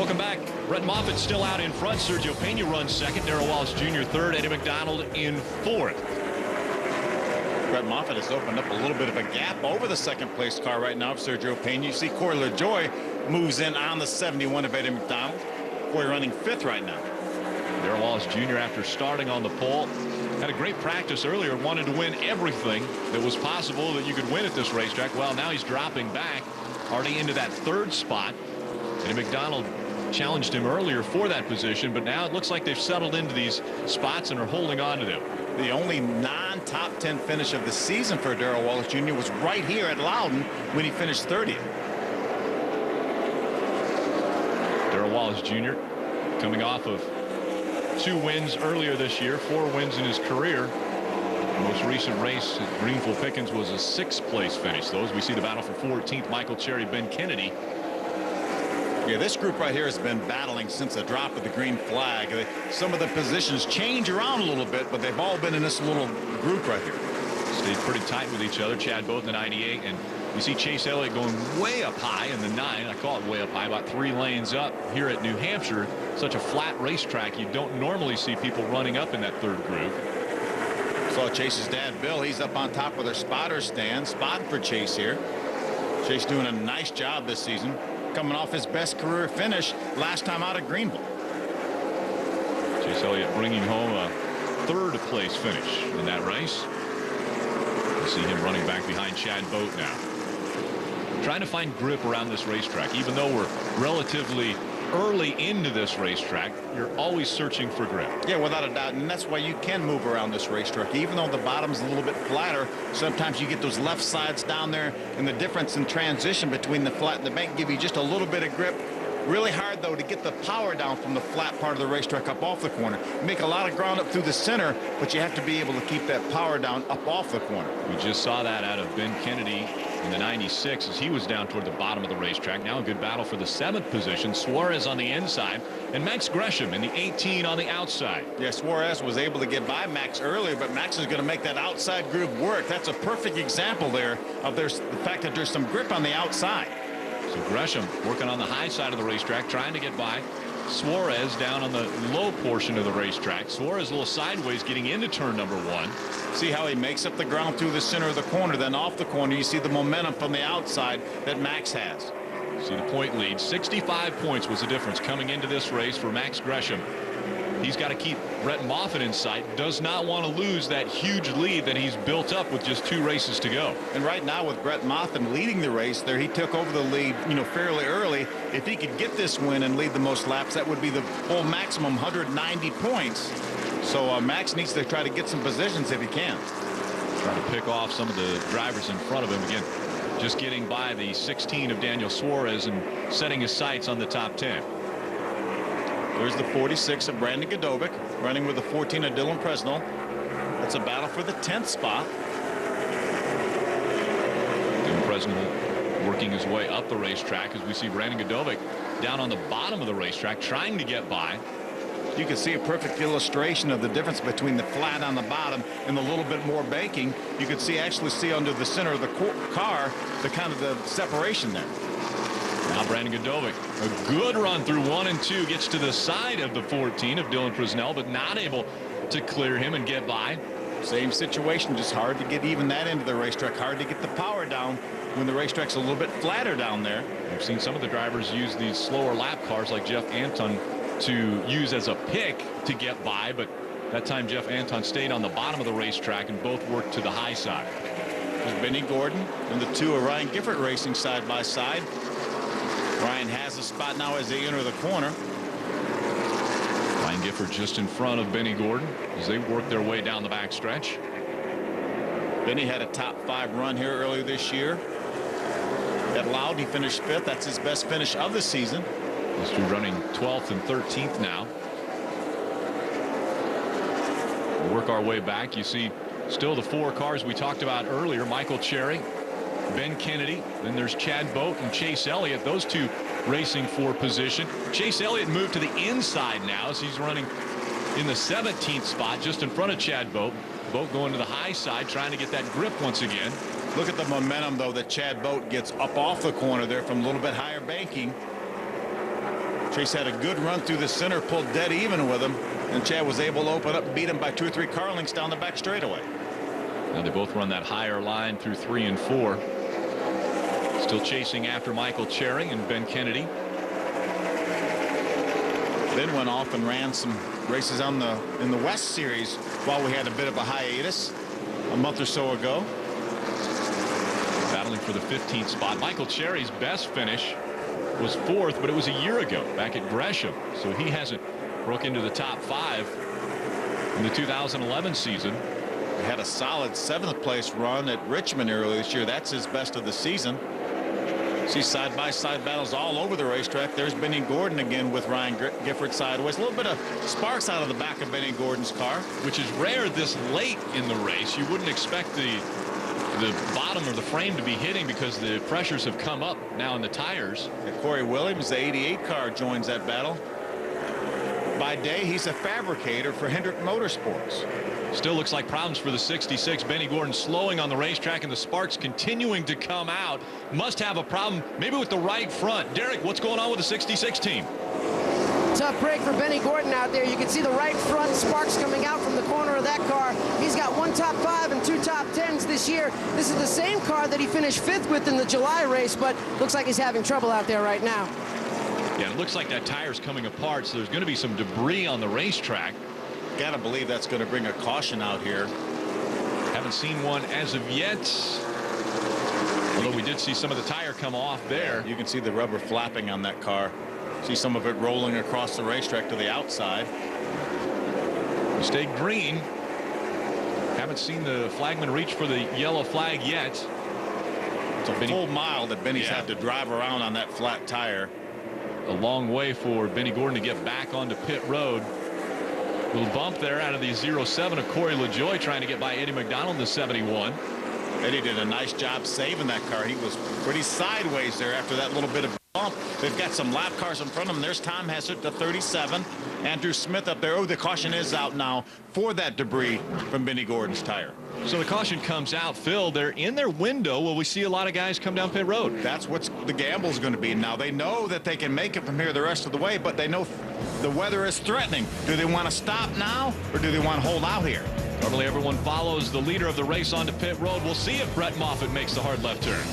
Welcome back. Brett Moffitt still out in front. Sergio Pena runs second. Darrell Wallace Jr. third. Eddie McDonald in fourth. Brett Moffitt has opened up a little bit of a gap over the second place car right now of Sergio Pena. You see Corey LaJoie moves in on the 71 of Eddie McDonald. Corey running fifth right now. Darrell Wallace Jr. after starting on the pole had a great practice earlier, wanted to win everything that was possible that you could win at this racetrack. Well, now he's dropping back already into that third spot. Eddie McDonald challenged him earlier for that position, but now it looks like they've settled into these spots and are holding on to them. The only non-top 10 finish of the season for Darrell Wallace Jr. was right here at Loudon when he finished 30th. Darrell Wallace Jr. coming off of 2 wins earlier this year, 4 wins in his career. The most recent race at Greenville Pickens was a 6th place finish. Those we see the battle for 14th. Michael Cherry, Ben Kennedy. Yeah, this group right here has been battling since the drop of the green flag. Some of the positions change around a little bit, but they've all been in this little group right here. Stayed pretty tight with each other. Chad Boat in the 98, and you see Chase Elliott going way up high in the 9. I call it way up high, about 3 lanes up here at New Hampshire. Such a flat racetrack, you don't normally see people running up in that third group. Saw Chase's dad, Bill. He's up on top of their spotter stand, spotting for Chase here. Chase doing a nice job this season, coming off his best career finish last time out of Greenville. Chase Elliott bringing home a 3rd place finish in that race. You see him running back behind Chad Boat now. Trying to find grip around this racetrack. Even though we're relatively early into this racetrack, you're always searching for grip. Yeah, without a doubt, and that's why you can move around this racetrack. Even though the bottom's a little bit flatter, sometimes you get those left sides down there, and the difference in transition between the flat and the bank give you just a little bit of grip. Really hard, though, to get the power down from the flat part of the racetrack up off the corner. You make a lot of ground up through the center, but you have to be able to keep that power down up off the corner. We just saw that out of Ben Kennedy in the 96 as he was down toward the bottom of the racetrack. Now a good battle for the 7th position. Suarez on the inside and Max Gresham in the 18 on the outside. Yeah, Suarez was able to get by Max earlier, but Max is going to make that outside group work. That's a perfect example there of the fact that there's some grip on the outside. So Gresham working on the high side of the racetrack, trying to get by Suarez down on the low portion of the racetrack. Suarez a little sideways getting into turn number 1. See how he makes up the ground through the center of the corner, then off the corner you see the momentum from the outside that Max has. See the point lead. 65 points was the difference coming into this race for Max Gresham. He's got to keep Brett Moffitt in sight. Does not want to lose that huge lead that he's built up with just 2 races to go. And right now with Brett Moffitt leading the race there, he took over the lead, fairly early. If he could get this win and lead the most laps, that would be the full maximum 190 points. So Max needs to try to get some positions if he can. Trying to pick off some of the drivers in front of him. Again, just getting by the 16 of Daniel Suarez and setting his sights on the top 10. There's the 46 of Brandon Godovic running with the 14 of Dylan Presnell. That's a battle for the 10th spot. Dylan Presnell working his way up the racetrack as we see Brandon Godovic down on the bottom of the racetrack trying to get by. You can see a perfect illustration of the difference between the flat on the bottom and the little bit more banking. You can actually see under the center of the car the kind of the separation there. Now Brandon Godovic, a good run through 1 and 2, gets to the side of the 14 of Dylan Presnell, but not able to clear him and get by. Same situation, just hard to get even that into the racetrack, hard to get the power down when the racetrack's a little bit flatter down there. We've seen some of the drivers use these slower lap cars like Jeff Anton to use as a pick to get by, but that time Jeff Anton stayed on the bottom of the racetrack and both worked to the high side. There's Benny Gordon and the 2 of Ryan Gifford racing side by side. Ryan has a spot now as they enter the corner. Ryan Gifford just in front of Benny Gordon as they work their way down the back stretch. Benny had a top 5 run here earlier this year. At Loud, he finished 5th. That's his best finish of the season. These 2 running 12th and 13th now. We'll work our way back. You see still the 4 cars we talked about earlier. Michael Cherry, Ben Kennedy, then there's Chad Boat and Chase Elliott. Those 2 racing for position. Chase Elliott moved to the inside now as he's running in the 17th spot just in front of Chad Boat. Boat going to the high side trying to get that grip once again. Look at the momentum though that Chad Boat gets up off the corner there from a little bit higher banking. Chase had a good run through the center, pulled dead even with him, and Chad was able to open up and beat him by 2 or 3 car lengths down the back straightaway. Now they both run that higher line through 3 and 4. Still chasing after Michael Cherry and Ben Kennedy. Ben went off and ran some races in the West Series while we had a bit of a hiatus a month or so ago. Battling for the 15th spot. Michael Cherry's best finish was 4th, but it was a year ago back at Gresham, so he hasn't broke into the top 5 in the 2011 season. He had a solid 7th place run at Richmond earlier this year. That's his best of the season. See side-by-side battles all over the racetrack. There's Benny Gordon again with Ryan Gifford sideways. A little bit of sparks out of the back of Benny Gordon's car, which is rare this late in the race. You wouldn't expect the bottom of the frame to be hitting because the pressures have come up now in the tires. And Corey Williams, the 88 car, joins that battle. By day, he's a fabricator for Hendrick Motorsports. Still looks like problems for the 66. Benny Gordon slowing on the racetrack and the sparks continuing to come out. Must have a problem maybe with the right front. Derek, what's going on with the 66 team? Tough break for Benny Gordon out there. You can see the right front sparks coming out from the corner of that car. He's got 1 top 5 and 2 top 10s this year. This is the same car that he finished 5th with in the July race, but looks like he's having trouble out there right now. Yeah, it looks like that tire's coming apart, so there's going to be some debris on the racetrack. Gotta believe that's going to bring a caution out here. Haven't seen one as of yet, although we did see some of the tire come off there. You can see the rubber flapping on that car. See some of it rolling across the racetrack to the outside. We stayed green. Haven't seen the flagman reach for the yellow flag yet. It's a full mile that Benny's had to drive around on that flat tire. A long way for Benny Gordon to get back onto pit road. Little bump there out of the 07 of Corey LaJoie trying to get by Eddie McDonald in the 71. Eddie did a nice job saving that car. He was pretty sideways there after that little bit of bump. They've got some lap cars in front of them. There's Tom Hessert, the 37. Andrew Smith up there. Oh, the caution is out now for that debris from Benny Gordon's tire. So the caution comes out. Phil, they're in their window. Will we see a lot of guys come down pit road? That's what the gamble's going to be. Now, they know that they can make it from here the rest of the way, but they know the weather is threatening. Do they want to stop now, or do they want to hold out here? Normally everyone follows the leader of the race onto pit road. We'll see if Brett Moffitt makes the hard left turn.